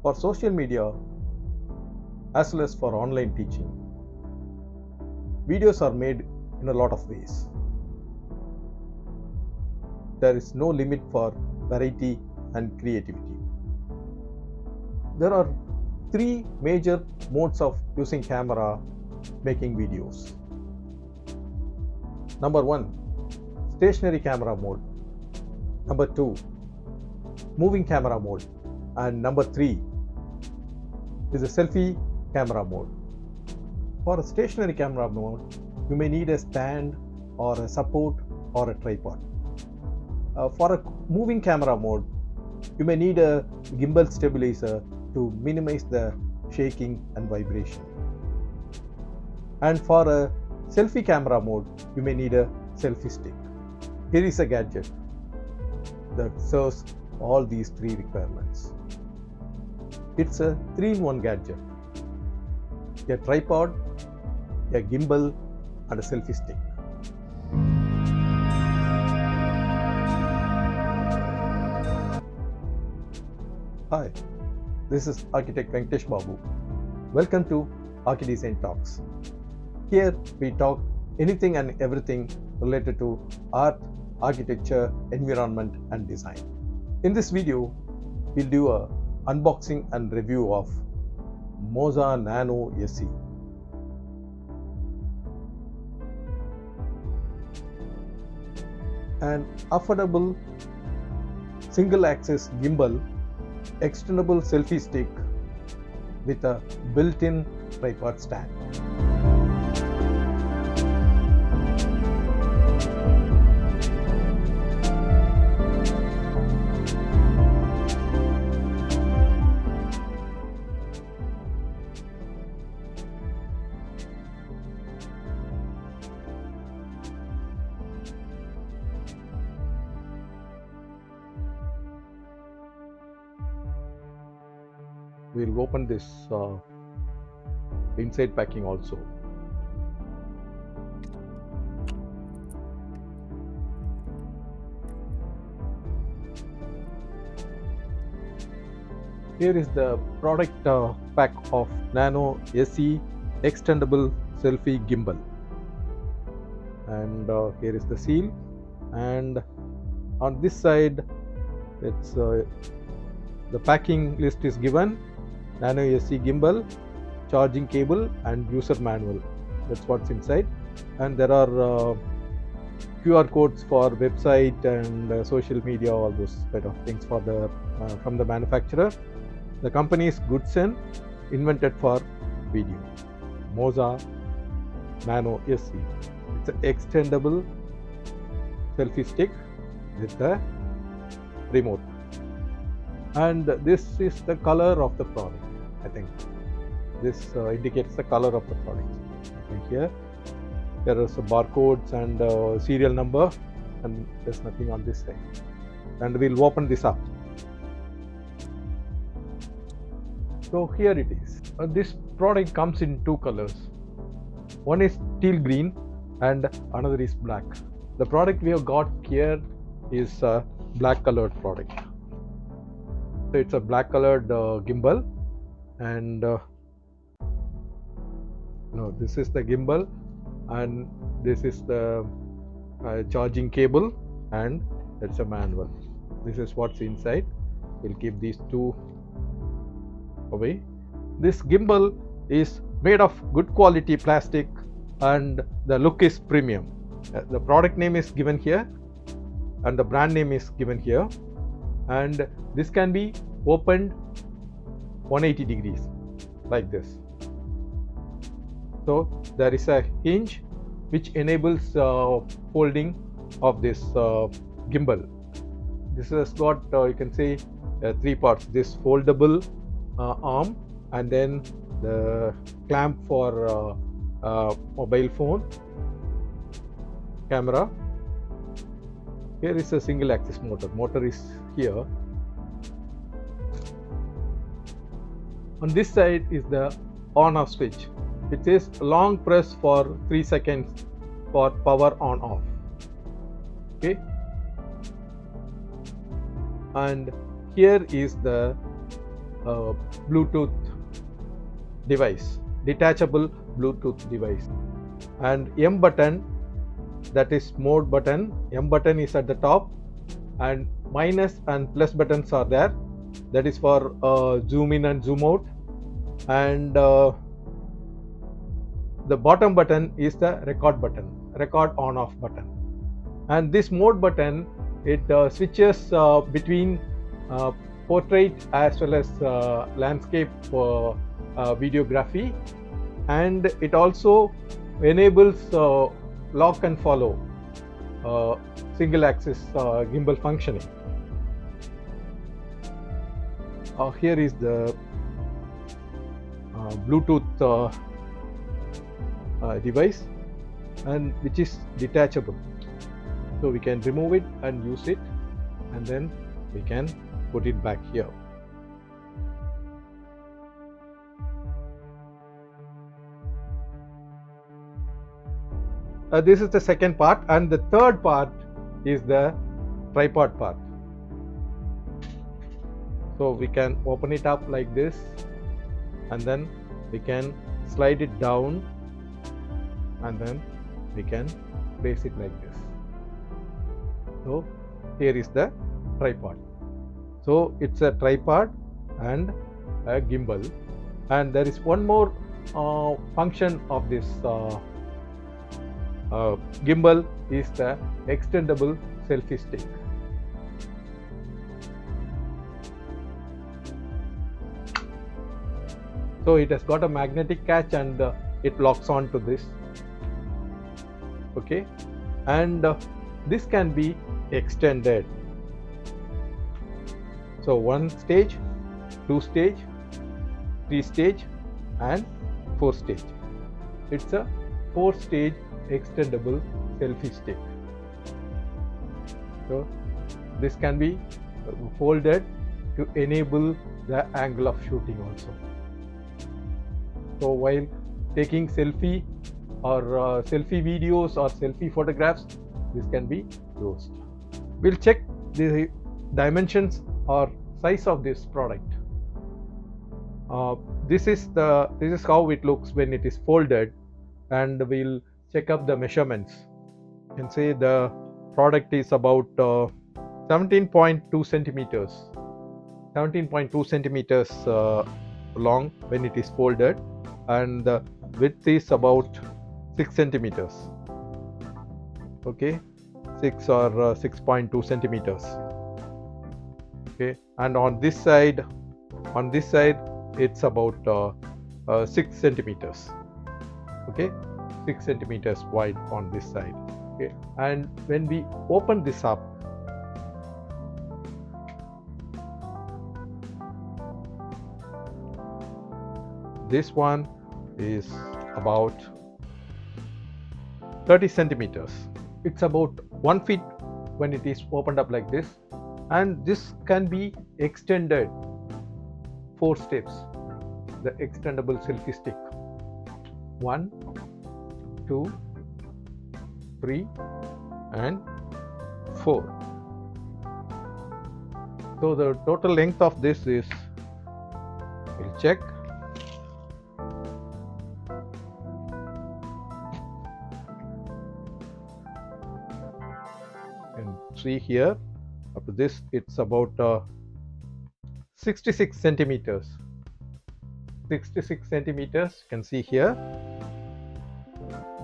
For social media as well as for online teaching, videos are made in a lot of ways. There is no limit for variety and creativity. There are three major modes of using camera making videos. Number 1, stationary camera mode. Number 2, moving camera mode. And number 3 is a selfie camera mode. For a stationary camera mode, you may need a stand or a support or a tripod. For a moving camera mode, you may need a gimbal stabilizer to minimize the shaking and vibration. And for a selfie camera mode, you may need a selfie stick. Here is a gadget that serves all these three requirements. It's a 3-in-1 gadget: a tripod, a gimbal, and a selfie stick. Hi, this is architect Venkatesh Babu. Welcome to ARCHiDESIGN Talks. Here we talk anything and everything related to art, architecture, environment, and design. In this video, we'll do a unboxing and review of MOZA Nano SE. An affordable single-axis gimbal, extendable selfie stick with a built-in tripod stand. We'll open this inside packing also. Here is the product pack of Nano SE extendable selfie gimbal, and here is the seal, and on this side it's the packing list is given: Nano SE gimbal, charging cable, and user manual. That's what's inside. And there are QR codes for website and social media, all those kind of things for the from the manufacturer. The company is Goodsen, invented for video. MOZA Nano SE. It's an extendable selfie stick with the remote. And this is the color of the product. I think this indicates the color of the product. Here there is a barcodes and serial number, and there's nothing on this side. And we'll open this up. So here it is. This product comes in two colors. One is teal green and another is black. The product we have got here is a black colored product. So it's a black colored gimbal, and this is the gimbal, and this is the charging cable, and it's a manual. This is what's inside. We'll keep these two away. This gimbal is made of good quality plastic, and the look is premium. The product name is given here and the brand name is given here, and this can be opened 180 degrees like this. So there is a hinge which enables folding of this gimbal. This has got you can say three parts: this foldable arm, and then the clamp for mobile phone, camera. Here is a single axis motor. Motor is here. On this side is the on off switch. It says long press for 3 seconds for power on off. Okay. And here is the Bluetooth device, detachable Bluetooth device. And M button, that is mode button. M button is at the top, and minus and plus buttons are there. That is for zoom in and zoom out. And the bottom button is the record button, record on off button. And this mode button, it switches between portrait as well as landscape videography, and it also enables lock and follow single axis gimbal functioning. Here is the Bluetooth device, and which is detachable, so we can remove it and use it, and then we can put it back here. This is the second part, and the third part is the tripod part. So we can open it up like this, and then we can slide it down, and then we can place it like this. So here is the tripod. So it's a tripod and a gimbal, and there is one more function of this gimbal is the extendable selfie stick. So it has got a magnetic catch, and it locks on to this. Okay, and this can be extended. So 1 stage, 2 stage, 3 stage, and 4 stage. It's a 4 stage extendable selfie stick. So this can be folded to enable the angle of shooting also. So while taking selfie or selfie videos or selfie photographs, this can be used. We'll check the dimensions or size of this product. This is how it looks when it is folded, and we'll check up the measurements. You can say the product is about 17.2 centimeters. 17.2 centimeters long when it is folded, and the width is about 6 centimeters. Okay, 6 or 6.2 centimeters. Okay, and on this side it's about 6 centimeters. Okay, 6 centimeters wide on this side. Okay, and when we open this up, this one is about 30 centimeters. It's about 1 feet when it is opened up like this, and this can be extended 4 steps. The extendable selfie stick: 1, 2, 3, and 4. So the total length of this is, we'll check, and see here up to this, it's about 66 centimeters. 66 centimeters, you can see here,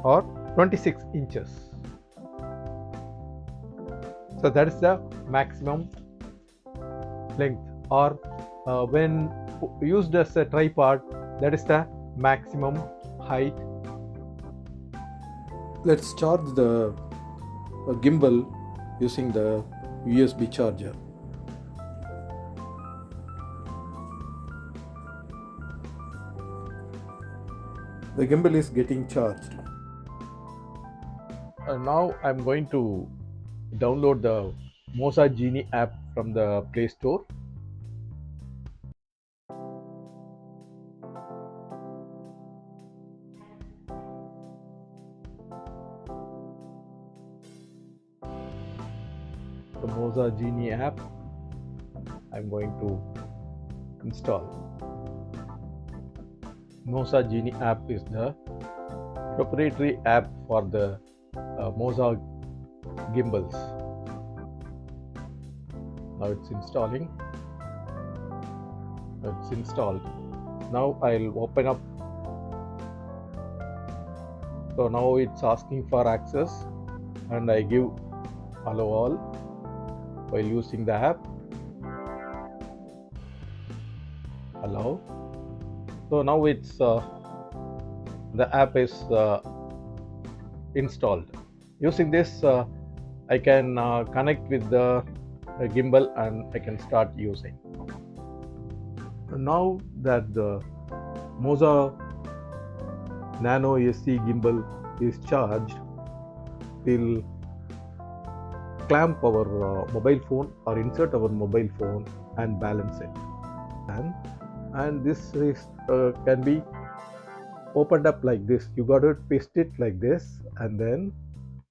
or 26 inches. So that is the maximum length, or when used as a tripod, that is the maximum height. Let's charge the gimbal using the USB charger. The gimbal is getting charged. Now I'm going to download the MOZA Genie app from the Play Store. The MOZA Genie app, I'm going to install. MOZA Genie app is the proprietary app for the MOZA gimbals. Now it's installing. It's installed. Now I'll open up. So now it's asking for access, and I give allow all while using the app. Allow. So now it's the app is installed. Using this, I can connect with the gimbal and I can start using. Now that the MOZA Nano SE gimbal is charged, we'll clamp our mobile phone or insert our mobile phone and balance it. And this is can be opened up like this. You got to twist it like this, and then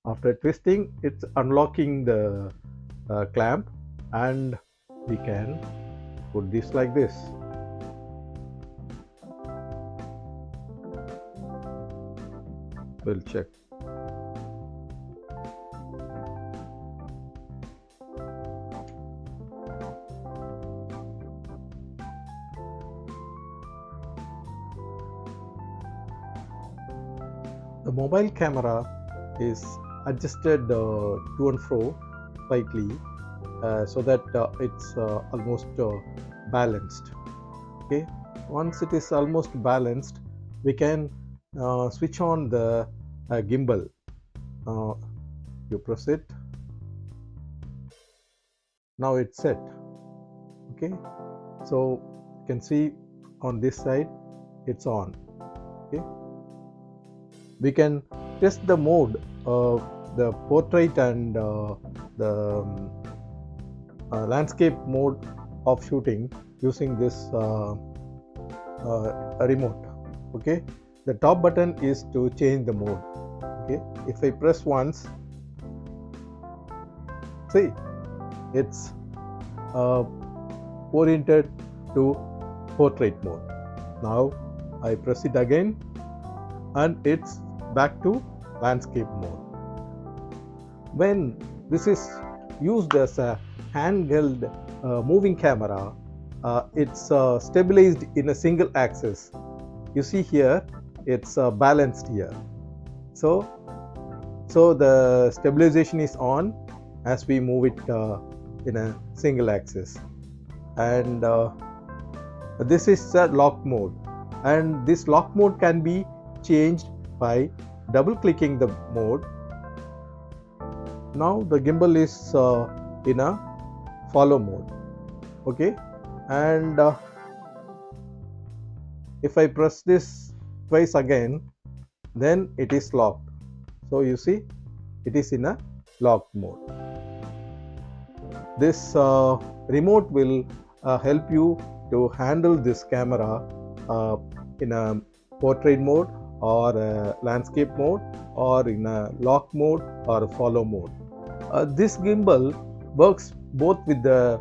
after twisting, it's unlocking the clamp, and we can put this like this. We'll check. The mobile camera is adjusted to and fro slightly so that it's almost balanced. Okay, once it is almost balanced, we can switch on the gimbal. You press it. Now it's set. Okay, so you can see on this side it's on. Okay, we can test the mode of the portrait and the landscape mode of shooting using this remote. Okay, the top button is to change the mode. Okay, if I press once, see, it's oriented to portrait mode. Now I press it again and it's back to landscape mode. When this is used as a handheld moving camera, it's stabilized in a single axis. You see here, it's balanced here. So the stabilization is on as we move it in a single axis. And this is a lock mode, and this lock mode can be changed by double clicking the mode. Now the gimbal is in a follow mode. Okay, and if I press this twice again, then it is locked. So you see, it is in a lock mode. This remote will help you to handle this camera in a portrait mode or a landscape mode or in a lock mode or a follow mode. This gimbal works both with the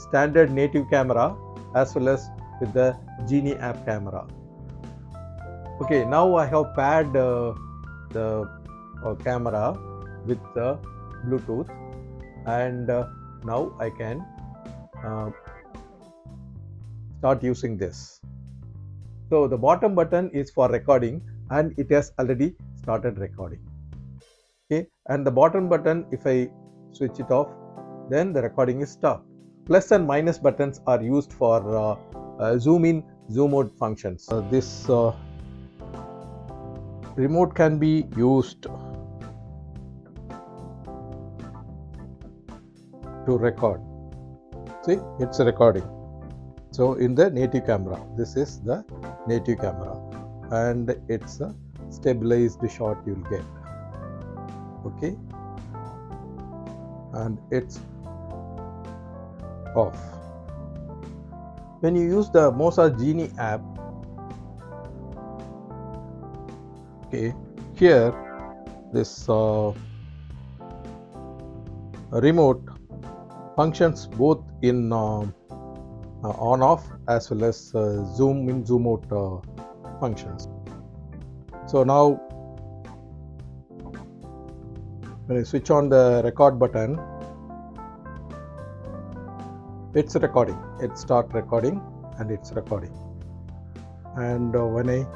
standard native camera as well as with the Genie app camera. Okay, now I have paired the camera with the Bluetooth, and now I can start using this. So the bottom button is for recording, and it has already started recording. Okay, and the bottom button, if I switch it off, then the recording is stopped. Plus and minus buttons are used for zoom in, zoom out functions. This remote can be used to record. See, it's a recording. So in the native camera, this is the native camera, and it's a stabilized shot you'll get. Okay, and it's off. When you use the MOZA Genie app, okay, here this remote functions both in on off as well as zoom in zoom out functions. So now when I switch on the record button, it's recording. It start recording and it's recording. And when I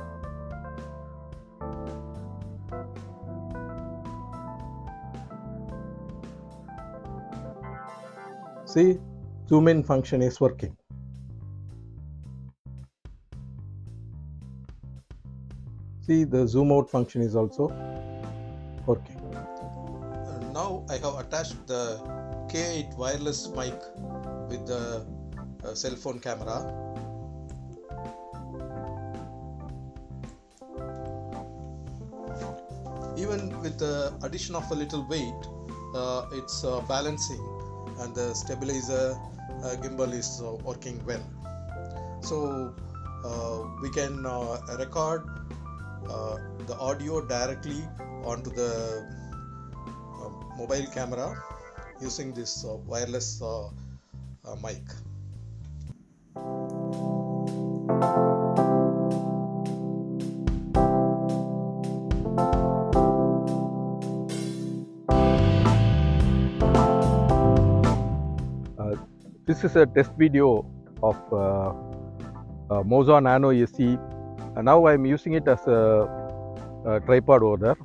see, zoom in function is working. See, the zoom out function is also working. Now I have attached the K8 wireless mic with the cell phone camera. Even with the addition of a little weight, it's balancing, and the stabilizer gimbal is working well. So we can record the audio directly onto the mobile camera using this wireless mic. This is a test video of MOZA Nano Se. Now I am using it as a tripod over there.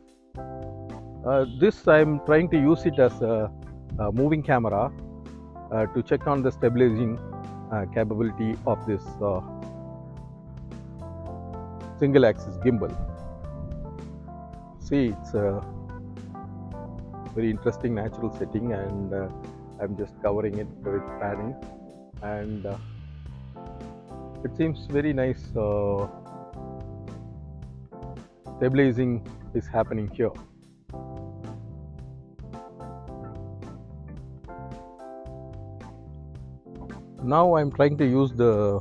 This I am trying to use it as a moving camera to check on the stabilizing capability of this single axis gimbal. See, it's a very interesting natural setting, and I'm just covering it with padding, and it seems very nice. Stabilizing is happening here. Now I'm trying to use the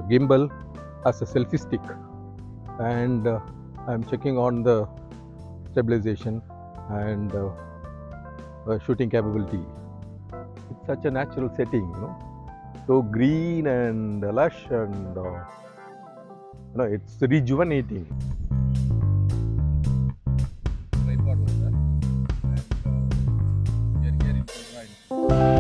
gimbal as a selfie stick, and I'm checking on the stabilization and shooting capability. It's such a natural setting, so green and lush, and it's rejuvenating. Tripod over there, and we are here in Fulbright.